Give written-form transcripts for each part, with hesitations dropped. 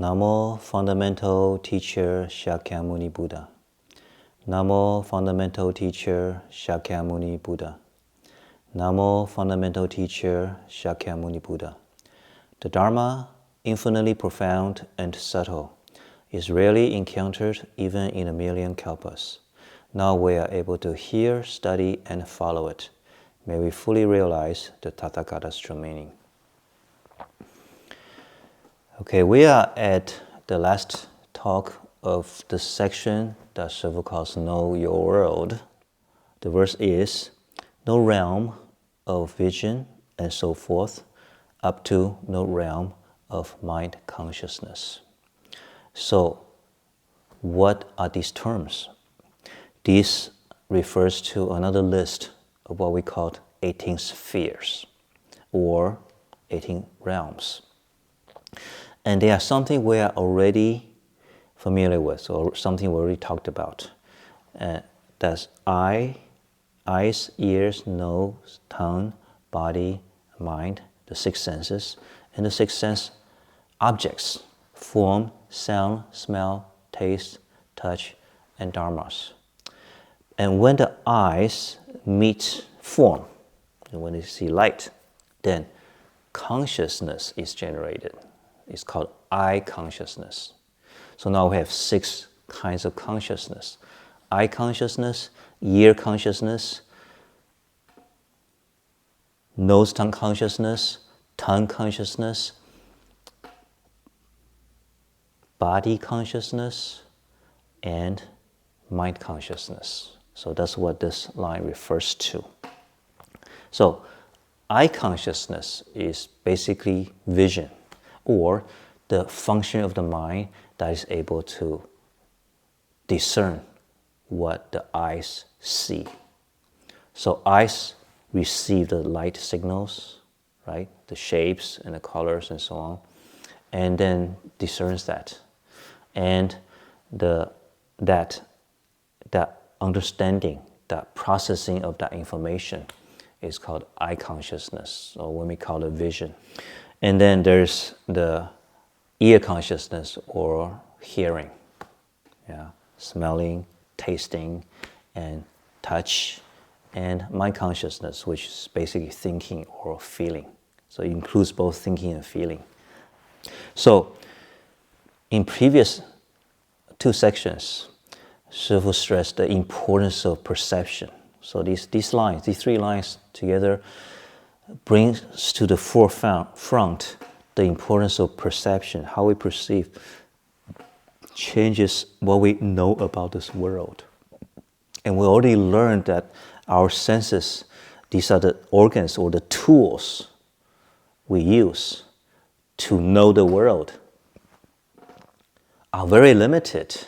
Namo Fundamental Teacher Shakyamuni Buddha. Namo Fundamental Teacher Shakyamuni Buddha. Namo Fundamental Teacher Shakyamuni Buddha. The Dharma, infinitely profound and subtle, is rarely encountered even in a million kalpas. Now we are able to hear, study, and follow it. May we fully realize the Tathagata's true meaning. Okay, we are at the last talk of the section that Shifu calls Know Your World. The verse is, no realm of vision and so forth, up to no realm of mind consciousness. So, what are these terms? This refers to another list of what we call 18 spheres, or 18 realms. And they are something we are already familiar with, or something we already talked about. That's eyes, ears, nose, tongue, body, mind, the six senses, and the six sense objects, form, sound, smell, taste, touch, and dharmas. And when the eyes meet form, and when they see light, then consciousness is generated. It's called eye consciousness. So now we have 6 kinds of consciousness. Eye consciousness, ear consciousness, nose tongue consciousness, tongue consciousness, body consciousness, and mind consciousness. So that's what this line refers to. So eye consciousness is basically vision, or the function of the mind that is able to discern what the eyes see. So eyes receive the light signals, right? The shapes and the colors and so on, and then discerns that. And that understanding, that processing of that information is called eye consciousness, or when we call it vision. And then there's the ear consciousness, or hearing, smelling, tasting, and touch, and mind consciousness, which is basically thinking or feeling. So it includes both thinking and feeling. So in previous 2 sections, Shifu stressed the importance of perception. So these 3 lines together brings to the forefront the importance of perception. How we perceive changes what we know about this world. And we already learned that our senses, these are the organs or the tools we use to know the world, are very limited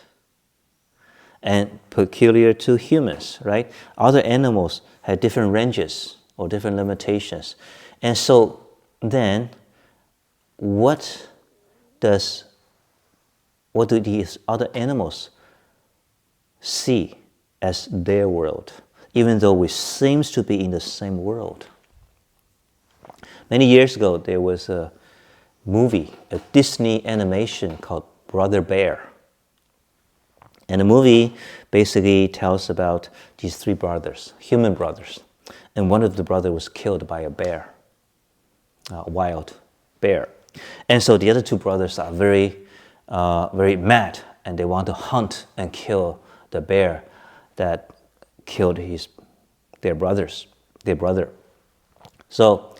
and peculiar to humans, right? Other animals have different ranges or different limitations. And so then, what do these other animals see as their world, even though we seem to be in the same world? Many years ago, there was a movie, a Disney animation called Brother Bear. And the movie basically tells about these 3 brothers, human brothers. And one of the brothers was killed by a bear, a wild bear. And so the other 2 brothers are very mad, and they want to hunt and kill the bear that killed their brother. So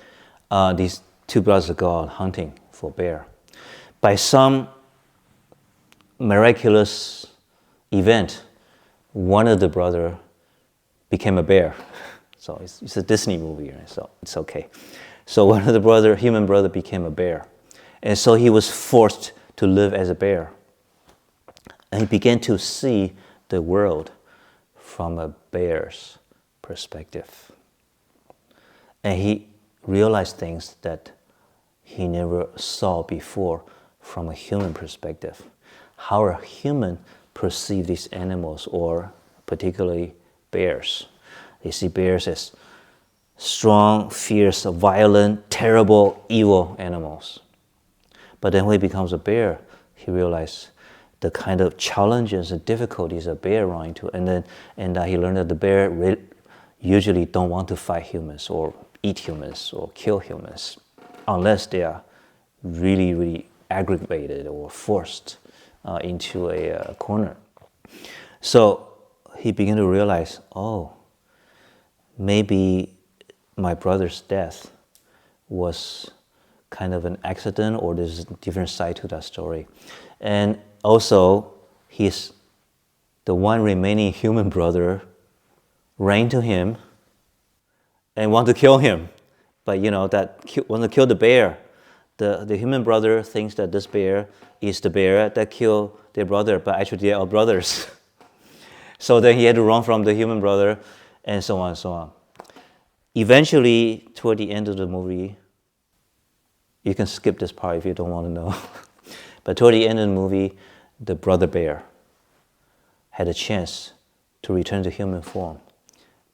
these 2 brothers go out hunting for bear. By some miraculous event, one of the brothers became a bear. So it's a Disney movie, right? So it's okay. So one of the human brother became a bear. And so he was forced to live as a bear. And he began to see the world from a bear's perspective. And he realized things that he never saw before from a human perspective. How a human perceive these animals, or particularly bears. They see bears as strong, fierce, violent, terrible, evil animals. But then when he becomes a bear, he realized the kind of challenges and difficulties a bear run into, and he learned that the bear usually don't want to fight humans or eat humans or kill humans unless they are really, really aggravated or forced into a corner. So he began to realize, oh, maybe my brother's death was kind of an accident, or there's a different side to that story. And also, the one remaining human brother ran to him and wanted to kill him. But want to kill the bear. The human brother thinks that this bear is the bear that killed their brother, but actually they are brothers. So then he had to run from the human brother, and so on and so on. Eventually, toward the end of the movie, you can skip this part if you don't want to know. But toward the end of the movie, the brother bear had a chance to return to human form,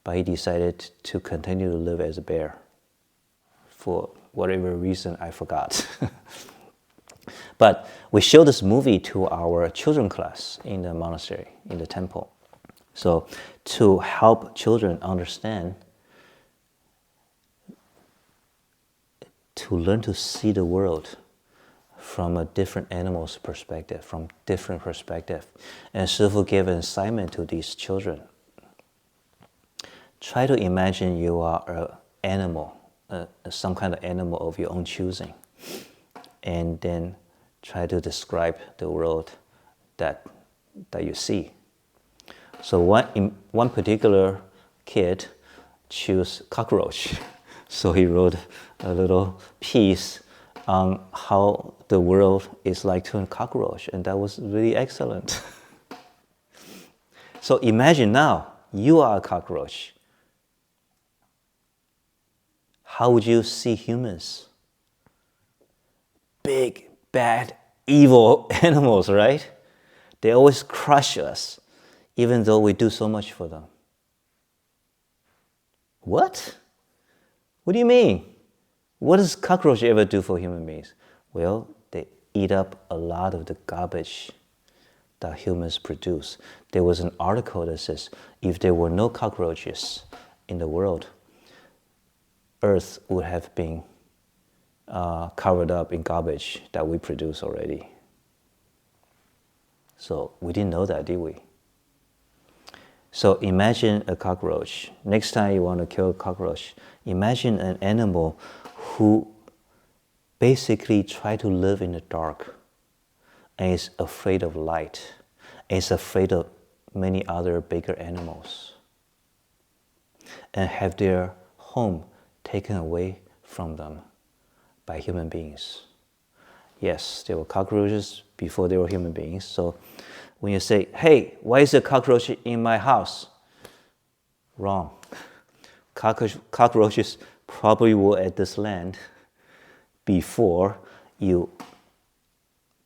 but he decided to continue to live as a bear for whatever reason I forgot. But we show this movie to our children class in the monastery, in the temple. So to help children understand, to learn to see the world from a different animal's perspective, from different perspective. And Shifu gave an assignment to these children. Try to imagine you are an animal, some kind of animal of your own choosing, and then try to describe the world that you see. So one particular kid chose cockroach. So he wrote a little piece on how the world is like to a cockroach, and that was really excellent. So imagine now, you are a cockroach. How would you see humans? Big, bad, evil animals, right? They always crush us, even though we do so much for them. What? What do you mean? What does cockroach ever do for human beings? Well, they eat up a lot of the garbage that humans produce. There was an article that says if there were no cockroaches in the world, Earth would have been covered up in garbage that we produce already. So we didn't know that, did we? So imagine a cockroach. Next time you want to kill a cockroach, imagine an animal who basically try to live in the dark and is afraid of light, and is afraid of many other bigger animals, and have their home taken away from them by human beings. Yes, there were cockroaches before there were human beings. So when you say, hey, why is a cockroach in my house? Wrong. Cockroaches probably were at this land before you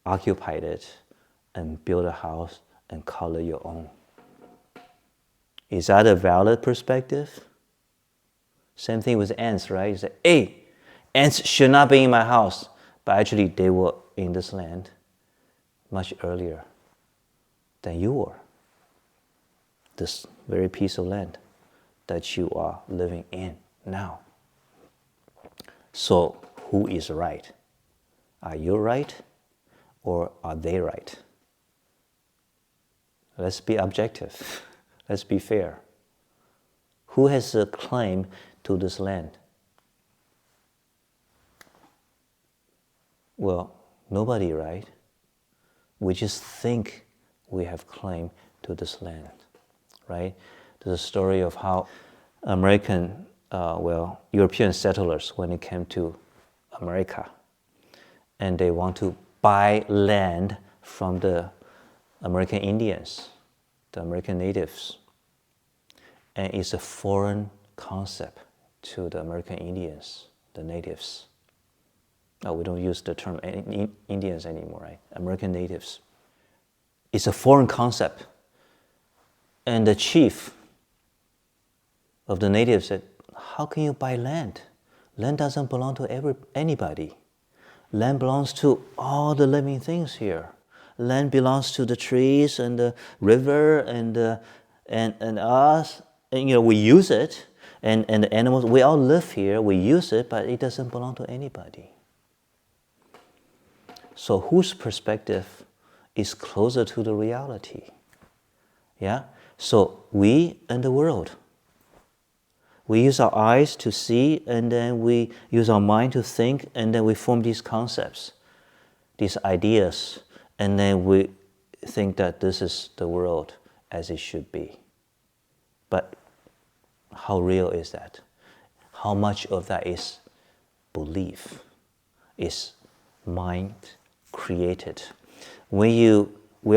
occupied it and built a house and call it your own. Is that a valid perspective? Same thing with ants, right? You say, hey, ants should not be in my house. But actually, they were in this land much earlier than you were. This very piece of land that you are living in now. So, who is right? Are you right, or are they right? Let's be objective. Let's be fair. Who has a claim to this land? Well, nobody, right? We just think we have claim to this land, right? There's a story of how European settlers, when it came to America, and they want to buy land from the American Indians, the American natives. And it's a foreign concept to the American Indians, the natives. No, we don't use the term Indians anymore, right? American natives. It's a foreign concept. And the chief of the natives said, how can you buy land? Land doesn't belong to anybody. Land belongs to all the living things here. land belongs to the trees and the river and us. And, we use it, and the animals. We all live here. We use it, but it doesn't belong to anybody. So whose perspective is closer to the reality? Yeah. So we and the world. We use our eyes to see, and then we use our mind to think, and then we form these concepts, these ideas, and then we think that this is the world as it should be. But how real is that? How much of that is belief, is mind created? We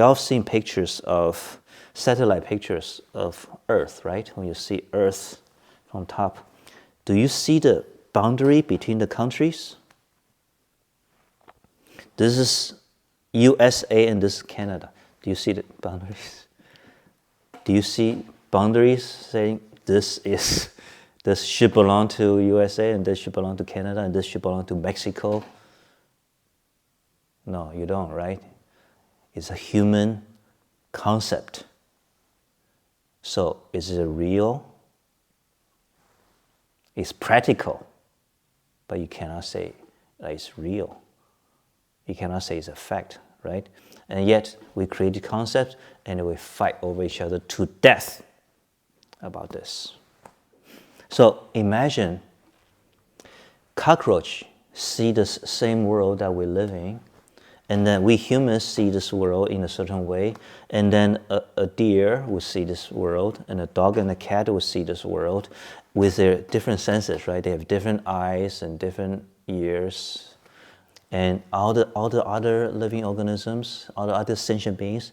all seen pictures of, satellite pictures of Earth, right? When you see Earth from top, do you see the boundary between the countries? This is USA and this is Canada. Do you see the boundaries? Do you see boundaries saying this should belong to USA and this should belong to Canada and this should belong to Mexico? No, you don't, right? It's a human concept. So is it real? It's practical, but you cannot say that it's real. You cannot say it's a fact, right? And yet we create the concept and we fight over each other to death about this. So imagine cockroach see this same world that we live in, and then we humans see this world in a certain way, and then a deer will see this world, and a dog and a cat will see this world with their different senses, right? They have different eyes and different ears. And all the other living organisms, all the other sentient beings,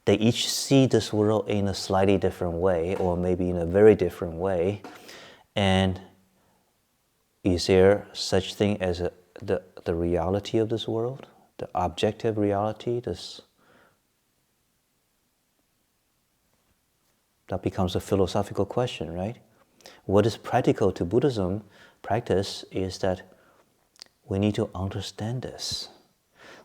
they each see this world in a slightly different way, or maybe in a very different way. And is there such thing as the reality of this world? The objective reality? That becomes a philosophical question, right? What is practical to Buddhism practice is that we need to understand this.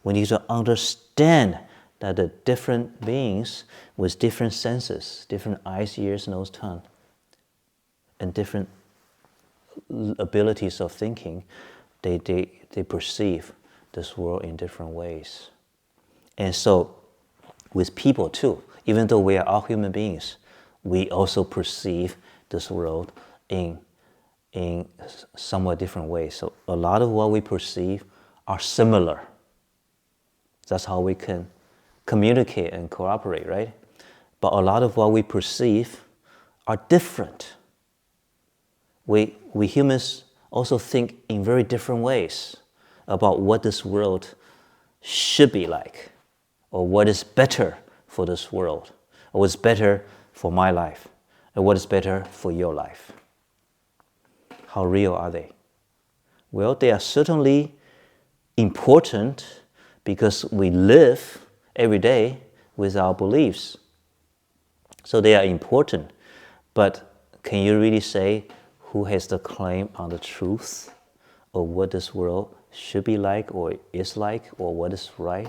We need to understand that the different beings with different senses, different eyes, ears, nose, tongue, and different abilities of thinking, they perceive this world in different ways. And so with people too, even though we are all human beings, we also perceive this world in somewhat different ways. So a lot of what we perceive are similar. That's how we can communicate and cooperate, right? But a lot of what we perceive are different. We humans also think in very different ways about what this world should be like, or what is better for this world, or what's better for my life, and what is better for your life. How real are they? Well, they are certainly important because we live every day with our beliefs. So they are important, but can you really say who has the claim on the truth of what this world should be like, or is like, or what is right,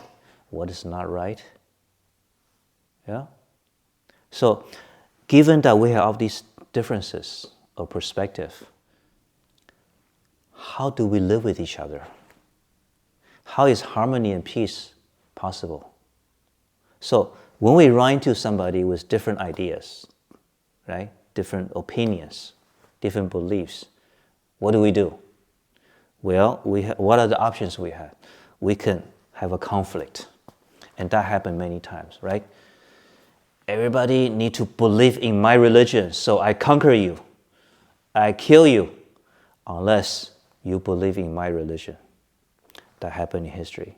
what is not right? Yeah? So, given that we have all these differences of perspective, how do we live with each other? How is harmony and peace possible? So, when we run into somebody with different ideas, right, different opinions, different beliefs, what do? Well, what are the options we have? We can have a conflict, and that happened many times, right? Everybody need to believe in my religion, so I conquer you, I kill you, unless you believe in my religion. That happened in history,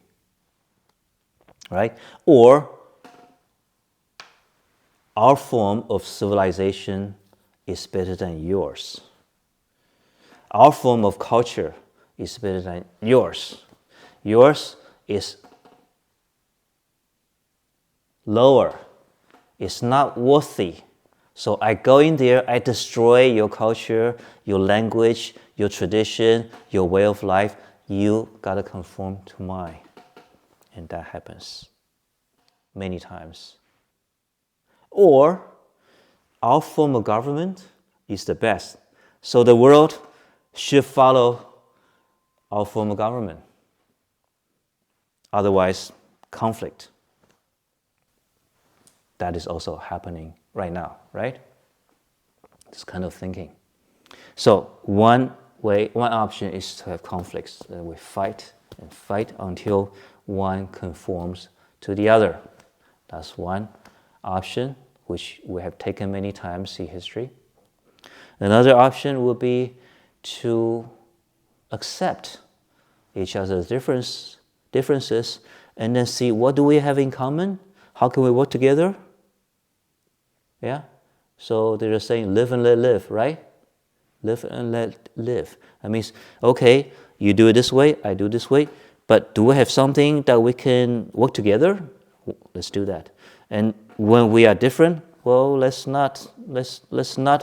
right? Or our form of civilization is better than yours. Our form of culture is better than yours. Yours is lower. It's not worthy. So I go in there, I destroy your culture, your language, your tradition, your way of life. You gotta conform to mine. And that happens. many times. Or our form of government is the best. So the world should follow our form of government. Otherwise, conflict. That is also happening right now, right? This kind of thinking. So one option is to have conflicts. We fight and fight until one conforms to the other. That's one option, which we have taken many times in history. Another option would be to accept each other's differences and then see what do we have in common? How can we work together? Yeah? So they're saying live and let live, right? Live and let live. That means, okay, you do it this way, I do it this way, but do we have something that we can work together? Let's do that. And when we are different, well, let's not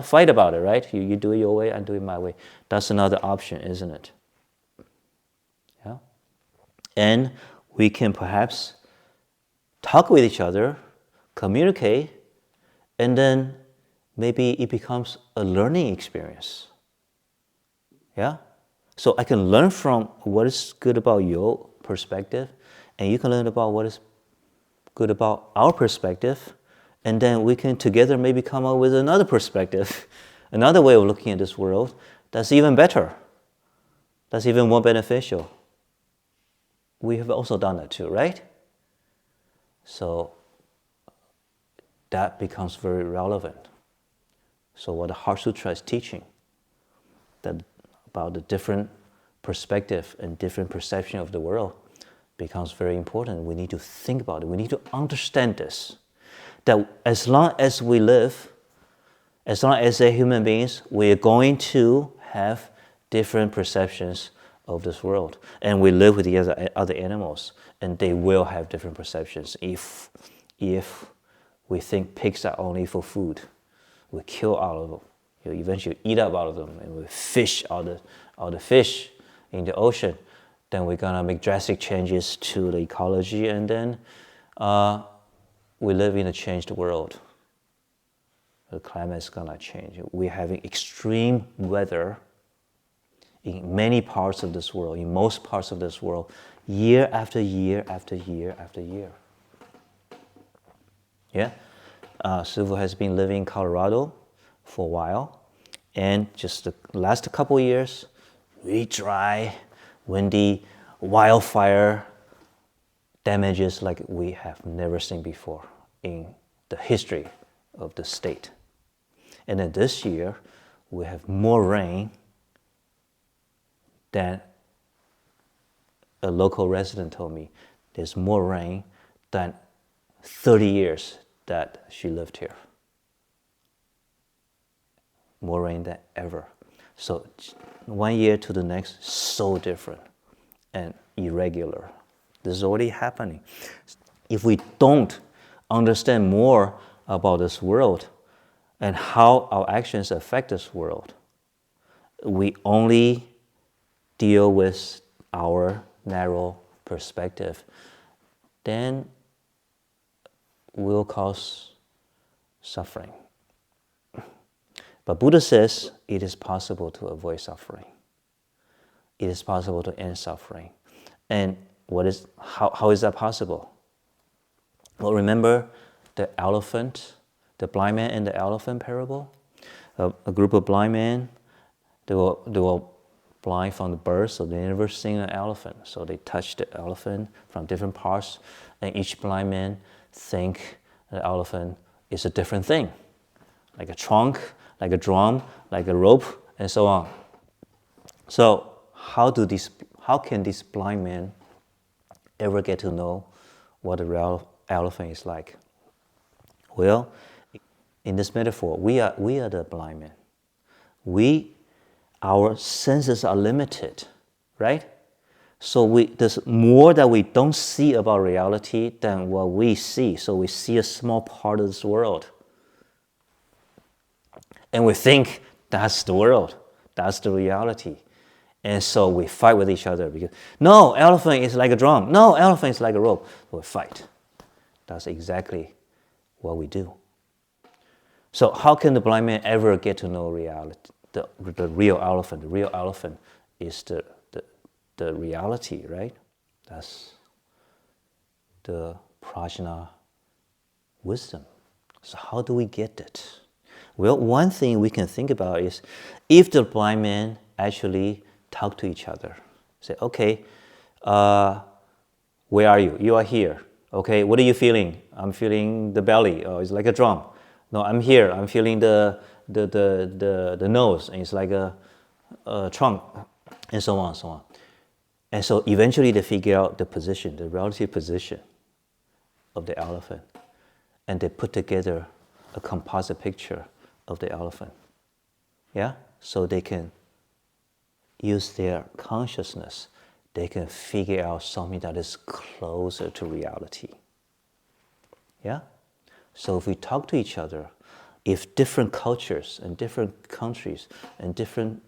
fight about it, right? You do it your way, I do it my way. That's another option, isn't it? Yeah. And we can perhaps talk with each other, communicate, and then maybe it becomes a learning experience. Yeah? So I can learn from what is good about your perspective, and you can learn about what is good about our perspective, and then we can together maybe come up with another perspective, another way of looking at this world that's even better, that's even more beneficial. We have also done that too, right? So that becomes very relevant. So what the Heart Sutra is teaching, that about the different perspective and different perception of the world, becomes very important. We need to think about it. We need to understand this. That as long as we live, as long as we're human beings, we are going to have different perceptions of this world. And we live with the other animals, and they will have different perceptions. If we think pigs are only for food, we kill all of them. You eventually eat up all of them, and we fish all the fish in the ocean. Then we're gonna make drastic changes to the ecology, and then we live in a changed world. The climate is gonna change. We're having extreme weather in many parts of this world, in most parts of this world, year after year after year after year. Yeah, Shifu has been living in Colorado for a while, and just the last couple of years, really dry, windy, wildfire damages like we have never seen before in the history of the state. And then this year, we have more rain than a local resident told me. There's more rain than 30 years that she lived here. More rain than ever. So 1 year to the next, so different and irregular. This is already happening. If we don't understand more about this world and how our actions affect this world, we only deal with our narrow perspective, then will cause suffering. But Buddha says it is possible to avoid suffering. It is possible to end suffering. And how is that possible? Well, remember the elephant, the blind man and the elephant parable? A group of blind men, they were blind from the birth, so they never seen an elephant. So they touched the elephant from different parts, and each blind man think the elephant is a different thing, like a trunk, like a drum, like a rope, and so on. So how can these blind men ever get to know what a real elephant is like? Well, in this metaphor, we are the blind men. Our senses are limited, right? So there's more that we don't see about reality than what we see. So we see a small part of this world. And we think that's the world, that's the reality. And so we fight with each other because, no, elephant is like a drum. No, elephant is like a rope. We fight. That's exactly what we do. So how can the blind man ever get to know reality? The real elephant. The real elephant is the reality, right? That's the prajna wisdom. So how do we get it? Well, one thing we can think about is if the blind man actually talk to each other. Say, okay, where are you? You are here. Okay, what are you feeling? I'm feeling the belly. Oh, it's like a drum. No, I'm here. I'm feeling the nose, and it's like a trunk, and so on, so on. And so eventually they figure out the position, the relative position of the elephant, and they put together a composite picture of the elephant. Yeah? So they can use their consciousness, they can figure out something that is closer to reality. Yeah? So if we talk to each other, if different cultures and different countries and different,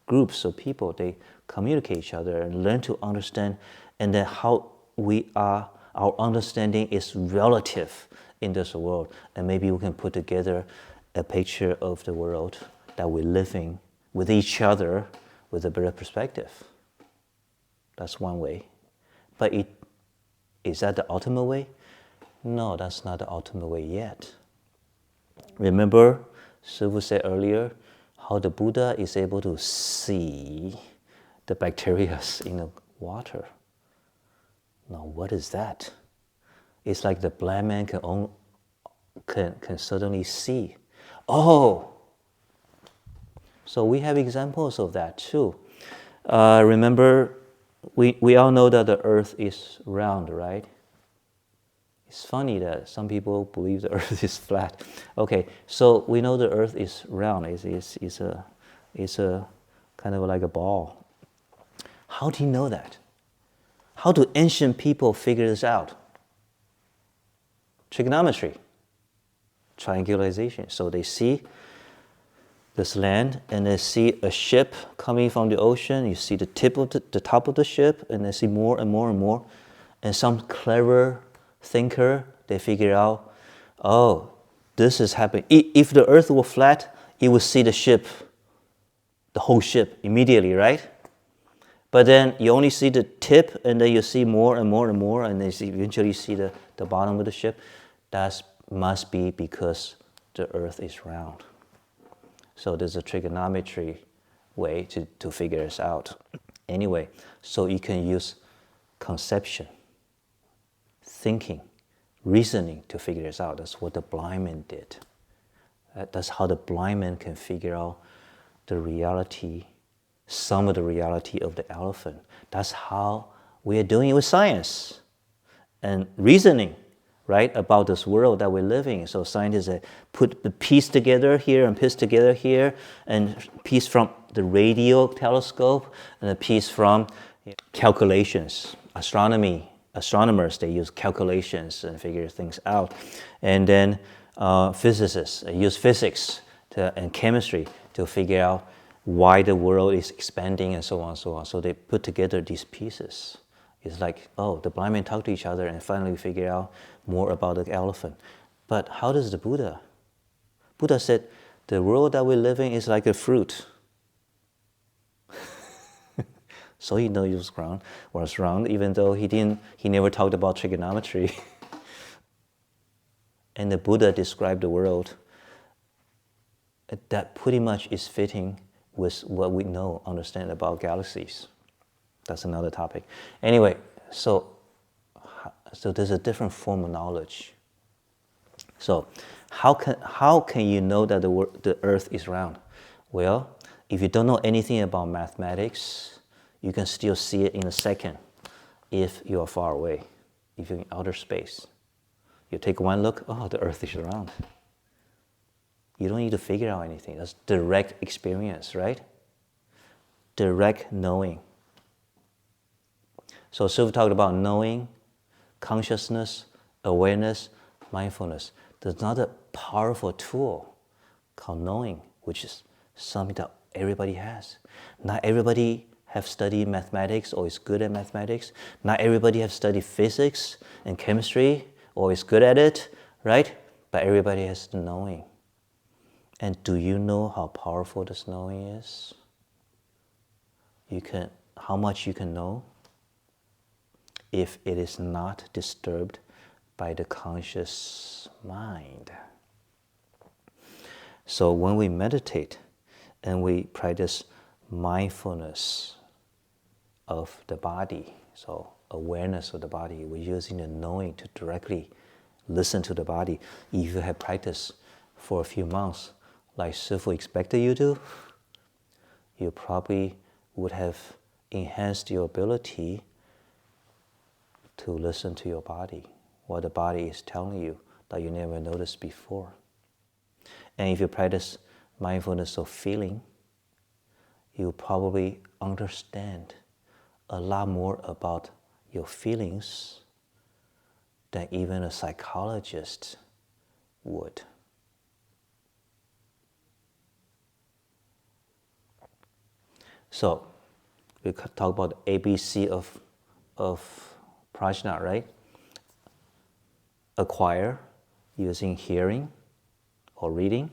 groups of people, they communicate each other and learn to understand, and then how our understanding is relative in this world, and maybe we can put together a picture of the world that we're living with each other with a better perspective. That's one way. But is that the ultimate way? No, that's not the ultimate way yet. Remember, Shifu said earlier, how the Buddha is able to see the bacteria in the water. Now, what is that? It's like the blind man can suddenly see. Oh! So we have examples of that too. Remember, we all know that the earth is round, right? It's funny that some people believe the earth is flat. Okay, so we know the earth is round. It's a kind of like a ball. How do you know that? How do ancient people figure this out? Trigonometry, triangulation. So they see this land, and they see a ship coming from the ocean. You see the top of the ship, and they see more and more and more. And some clever thinker, they figure out, oh, this is happening. If the earth were flat, you would see the ship, the whole ship immediately, right? But then you only see the tip, and then you see more and more and more, and then you eventually see the bottom of the ship. That must be because the earth is round. So there's a trigonometry way to figure this out. Anyway, so you can use conception, thinking, reasoning to figure this out. That's what the blind man did. That's how the blind man can figure out the reality, some of the reality of the elephant. That's how we are doing it with science and reasoning, right, about this world that we're living in. So scientists put the piece together here and piece together here, and piece from the radio telescope, and a piece from calculations. Astronomers, they use calculations and figure things out. And then physicists use physics and chemistry to figure out why the world is expanding and so on and so on. So they put together these pieces. It's like, oh, the blind men talk to each other and finally figure out more about the elephant. But how does the Buddha? Buddha said, the world that we live in is like a fruit. So he knows it was round, even though he never talked about trigonometry. And the Buddha described the world that pretty much is fitting with what we understand about galaxies. That's another topic. Anyway, so there's a different form of knowledge. So how can you know that the earth is round? Well, if you don't know anything about mathematics, you can still see it in a second if you are far away, if you're in outer space. You take one look, oh, the earth is round. You don't need to figure out anything. That's direct experience, right? Direct knowing. So Shifu talked about knowing, consciousness, awareness, mindfulness. There's another powerful tool called knowing, which is something that everybody has. Not everybody have studied mathematics or is good at mathematics. Not everybody have studied physics and chemistry always good at it, right? But everybody has the knowing. And do you know how powerful this knowing is? How much you can know if it is not disturbed by the conscious mind. So when we meditate and we practice mindfulness of the body, so awareness of the body, we're using the knowing to directly listen to the body. If you have practiced for a few months, like Shifu expected you to, you probably would have enhanced your ability to listen to your body, what the body is telling you that you never noticed before. And if you practice mindfulness of feeling, you probably understand a lot more about your feelings than even a psychologist would. So, we talk about the ABC of prajna, right? Acquire using hearing or reading.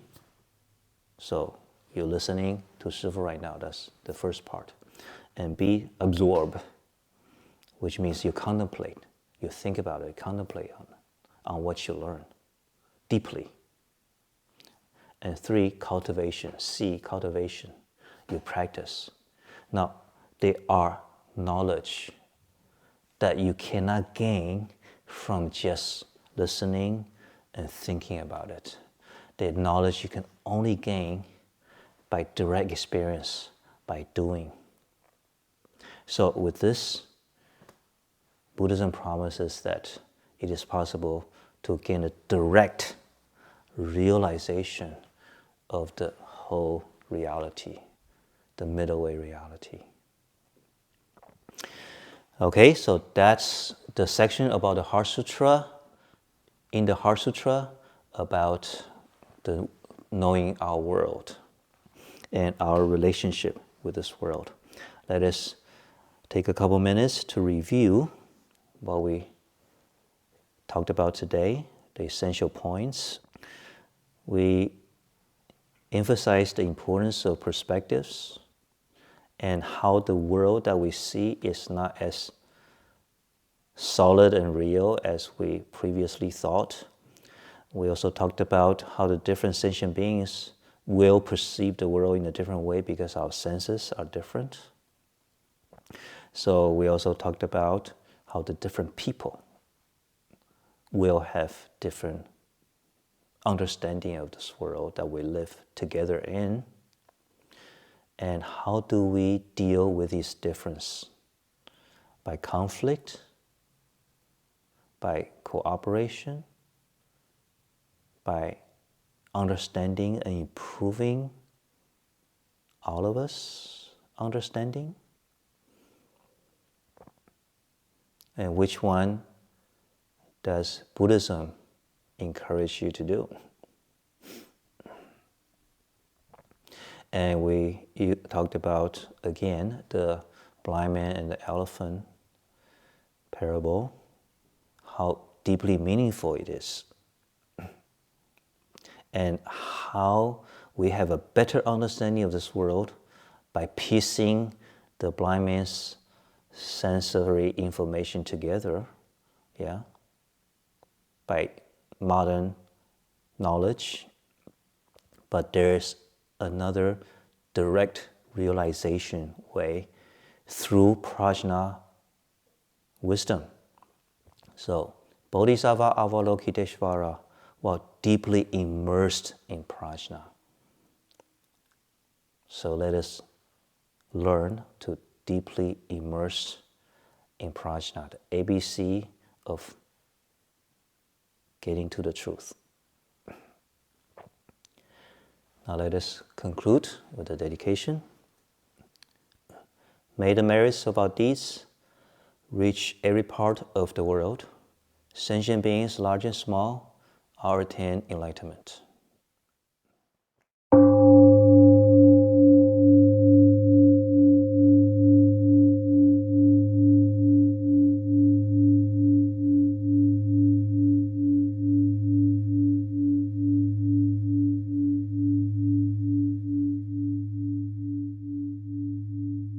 So, you're listening to Shifu right now, that's the first part. And B, absorb, which means you contemplate, you think about it, contemplate on what you learn deeply. And 3, cultivation, C, cultivation, you practice. Now, they are knowledge that you cannot gain from just listening and thinking about it. The knowledge you can only gain by direct experience, by doing. So with this, Buddhism promises that it is possible to gain a direct realization of the whole reality, the middle way reality. Okay, so that's the section about the Heart Sutra. In the Heart Sutra, about the knowing our world and our relationship with this world. Let us take a couple minutes to review what we talked about today, the essential points. We emphasize the importance of perspectives and how the world that we see is not as solid and real as we previously thought. We also talked about how the different sentient beings will perceive the world in a different way because our senses are different. So we also talked about how the different people will have different understanding of this world that we live together in. And how do we deal with these differences? By conflict, by cooperation, by understanding and improving all of us understanding? And which one does Buddhism encourage you to do? And you talked about, again, the blind man and the elephant parable, how deeply meaningful it is, and how we have a better understanding of this world by piecing the blind man's sensory information together, by modern knowledge. But there's another direct realization way through prajna wisdom. So, Bodhisattva Avalokiteshvara was deeply immersed in prajna. So let us learn to deeply immerse in prajna, the ABC of getting to the truth. Now let us conclude with the dedication. May the merits of our deeds reach every part of the world. Sentient beings, large and small, all attain enlightenment.